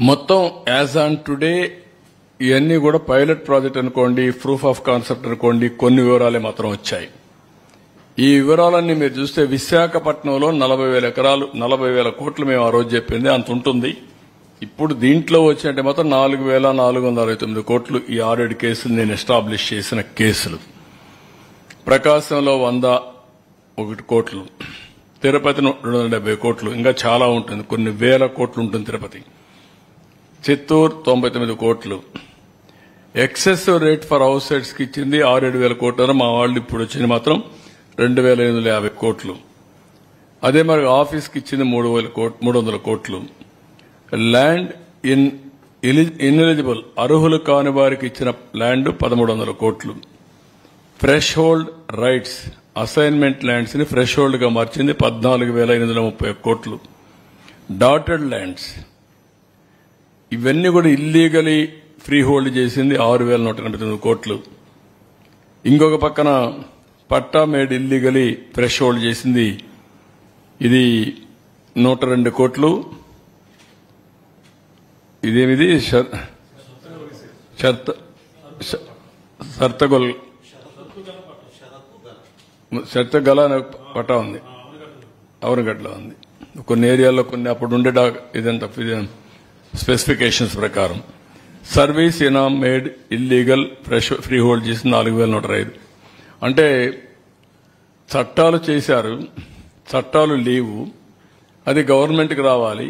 మొత్తం as on today ఇవన్నీ కూడా పైలట్ ప్రాజెక్ట్ అనుకోండి, ప్రూఫ్ ఆఫ్ కాన్సెప్ట్ అనుకోండి, కొన్ని వివరాలే మాత్రం వచ్చాయి. ఈ వివరాలన్నీ మీరు చూస్తే విశాఖపట్నంలో 40,000 ఎకరాలు 40,000 కోట్లు మేము ఆ రోజు చెప్పింది అంత ఉంటుంది. ఇప్పుడు దీంట్లో వచ్చినట్టే మాత్రం 4,469 కోట్లు ఈ 6 కేసులు నేను ఎస్టాబ్లిష్ చేసిన కేసులు. ప్రకాశంలో 101 కోట్లు, తిరుపతి 270 కోట్లు, ఇంకా చాలా ఉంటుంది, కొన్ని వేల కోట్లు ఉంటుంది తిరుపతి. చిత్తూరు 99 కోట్లు. Excessive rate for house sites కి ఇచ్చింది 6,000 కోట్లు. మా వాళ్ళు ఇప్పుడు వచ్చింది మాత్రం 2,850 కోట్లు. అదే మరి ఆఫీస్కి ఇచ్చింది 300 కోట్లు. ల్యాండ్ ఇన్ఎలిజిబుల్ అర్హులు కాని వారికి ఇచ్చిన ల్యాండ్ 1,300 కోట్లు. Fresh hold rights assignment lands ని ఫ్రెష్ హోల్డ్ గా మార్చింది 14,830 కోట్లు. డాటెడ్ ల్యాండ్స్ ఇవన్నీ కూడా ఇల్లీగలీ ఫ్రీ హోల్డ్ చేసింది 6,189 కోట్లు. ఇంకొక పక్కన పట్టా మేడ్ ఇల్లీగలీ ఫ్రెష్ హోల్డ్ చేసింది ఇది 102 కోట్లు. ఇదేమిది షర్తగల పట్టా ఉంది, అవనగడ్డలో ఉంది. కొన్ని ఏరియాల్లో కొన్ని అప్పుడు ఉండే ఇదంతా స్పెసిఫికేషన్స్ ప్రకారం. సర్వీస్ ఇనామ్ మేడ్ ఇల్లీగల్ ఫ్రీ హోల్డ్ చేసి 4,105. అంటే చట్టాలు చేశారు, చట్టాలు లేవు, అది గవర్నమెంట్కి రావాలి.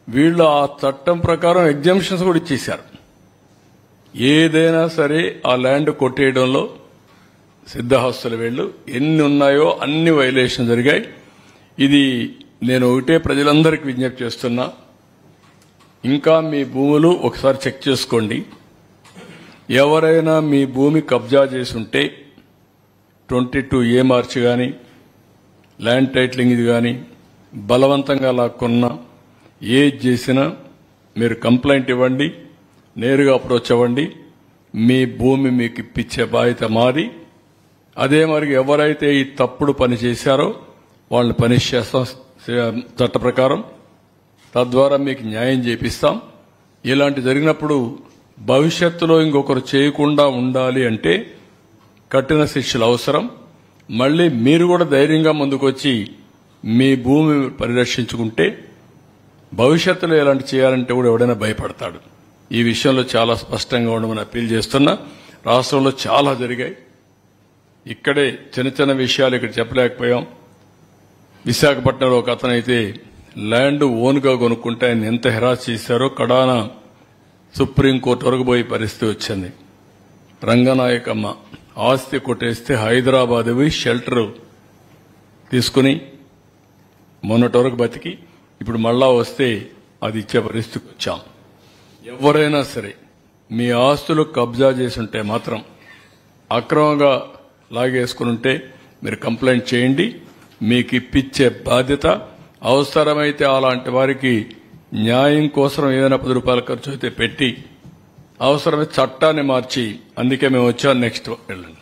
వీళ్ళు ఆ చట్టం ప్రకారం ఎగ్జామ్షన్స్ కూడా ఇచ్చేశారు. ఏదైనా సరే ఆ ల్యాండ్ కొట్టేయడంలో సిద్ధహస్తులు వీళ్ళు ఎన్ని ఉన్నాయో అన్ని వైలేషన్ జరిగాయి. ఇది నేను ఒకటే ప్రజలందరికీ విజ్ఞప్తి చేస్తున్నా, ఇంకా మీ భూములు ఒకసారి చెక్ చేసుకోండి. ఎవరైనా మీ భూమి కబ్జా చేసి ఉంటే 22A మార్చ్ కానీ, ల్యాండ్ టైటిలింగ్ ఇది కానీ, బలవంతంగా లాక్కున్నా, ఏది చేసినా మీరు కంప్లైంట్ ఇవ్వండి, నేరుగా అప్రోచ్ అవ్వండి. మీ భూమి మీకు ఇప్పించే బాధ్యత మాది. అదే మరి ఎవరైతే ఈ తప్పుడు పని చేశారో వాళ్ళని పనిష్ చేస్తాం చట్ట ప్రకారం. తద్వారా మీకు న్యాయం చేపిస్తాం. ఇలాంటి జరిగినప్పుడు భవిష్యత్తులో ఇంకొకరు చేయకుండా ఉండాలి అంటే కఠిన శిక్షలు అవసరం. మళ్లీ మీరు కూడా ధైర్యంగా ముందుకొచ్చి మీ భూమి పరిరక్షించుకుంటే భవిష్యత్తులో ఇలాంటి చేయాలంటే కూడా ఎవడైనా భయపడతాడు. ఈ విషయంలో చాలా స్పష్టంగా ఉండమని అప్పీల్ చేస్తున్నా. రాష్ట్రంలో చాలా జరిగాయి. ఇక్కడే చిన్న చిన్న విషయాలు ఇక్కడ చెప్పలేకపోయాం. విశాఖపట్నంలో ఒక అతనైతే ల్యాండ్ ఓన్గా కొనుక్కుంటే ఆయన ఎంత హెరాస్ చేశారో కడాన సుప్రీంకోర్టు వరకు పోయే పరిస్థితి వచ్చింది. రంగనాయకమ్మ ఆస్తి కొట్టేస్తే హైదరాబాద్ పోయి షెల్టర్ తీసుకుని మొన్నటి వరకు బతికి ఇప్పుడు మళ్ళా వస్తే అది ఇచ్చే పరిస్థితికి వచ్చాం. ఎవరైనా సరే మీ ఆస్తులు కబ్జా చేసుంటే మాత్రం అక్రమంగా లాగేసుకుని ఉంటే మీరు కంప్లైంట్ చేయండి. మీకు ఇప్పించే బాధ్యత. అవసరమైతే అలాంటి వారికి న్యాయం కోసం ఏదైనా 10 రూపాయల ఖర్చు అయితే పెట్టి అవసరమైతే చట్టాన్ని మార్చి, అందుకే మేము వచ్చాం. నెక్స్ట్ వెళ్ళండి.